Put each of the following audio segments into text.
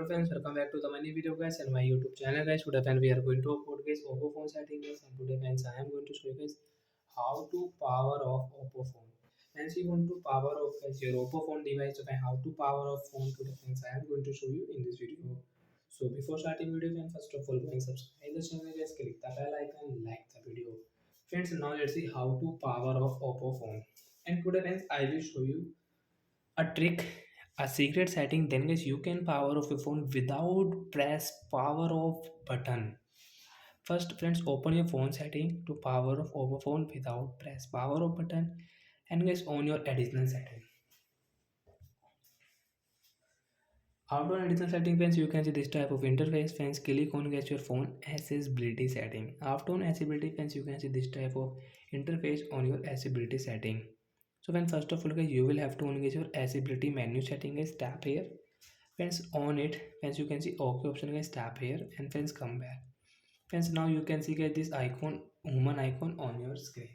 Hello friends, welcome back to the many video guys and my YouTube channel guys. Today friends we are going to upload guys Oppo phone setting guys, and today friends I am going to show you guys how to power off Oppo phone. Friends, you want to power off guys your Oppo phone device. So how to power off phone today friends I am going to show you in this video. So before starting video friends, first of all go and subscribe the channel guys, click the bell icon, like the video. Friends, now let's see how to power off Oppo phone. And today friends I will show you a trick, a secret setting. Then guys you can power off your phone without press power off button. First friends, open your phone setting to power off over phone without press power off button, and guys on your additional setting. After additional setting friends, you can see this type of interface. Friends, click on get your phone accessibility setting. After on accessibility friends, you can see this type of interface on your accessibility setting. So when first of all guys you will have to on your accessibility menu setting guys, tap here. Friends, on it friends you can see OK option guys, tap here and friends come back. Friends, now you can see guys this icon, human icon on your screen.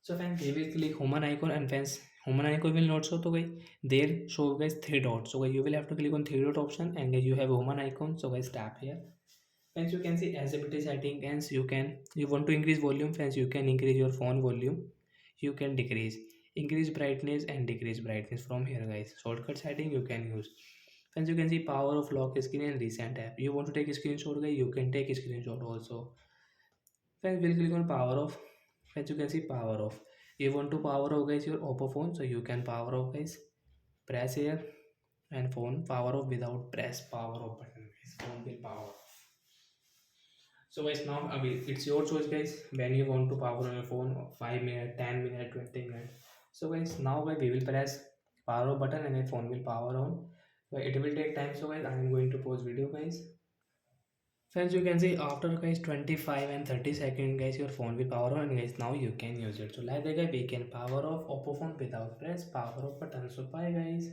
So friends, we will click human icon and friends human icon will not show. So guys there show guys three dots. So guys you will have to click on three dot option and guys you have human icon. So guys tap here. Friends, you can see accessibility setting. Friends, you want to increase volume. Friends, you can increase your phone volume. You can increase brightness and decrease brightness from here guys. Shortcut setting you can use. Friends, you can see power of lock screen and recent app. You want to take a screenshot guys, you can take a screenshot also. Friends, we'll click on power off. Friends, you can see power off. You want to power off guys your Oppo phone, so you can power off guys. Press here and phone power off without press power off button guys. Phone will power off. So guys, now I mean, it's your choice guys when you want to power on your phone, 5 minutes, 10 minutes, 20 minutes. So guys, now guys, we will press power off button and your phone will power on. So it will take time. So guys, I am going to pause video guys. Friends, you can see after guys 25 and 30 seconds guys your phone will power on, and guys now you can use it. So like that guys we can power off Oppo phone without press power off button. So bye guys.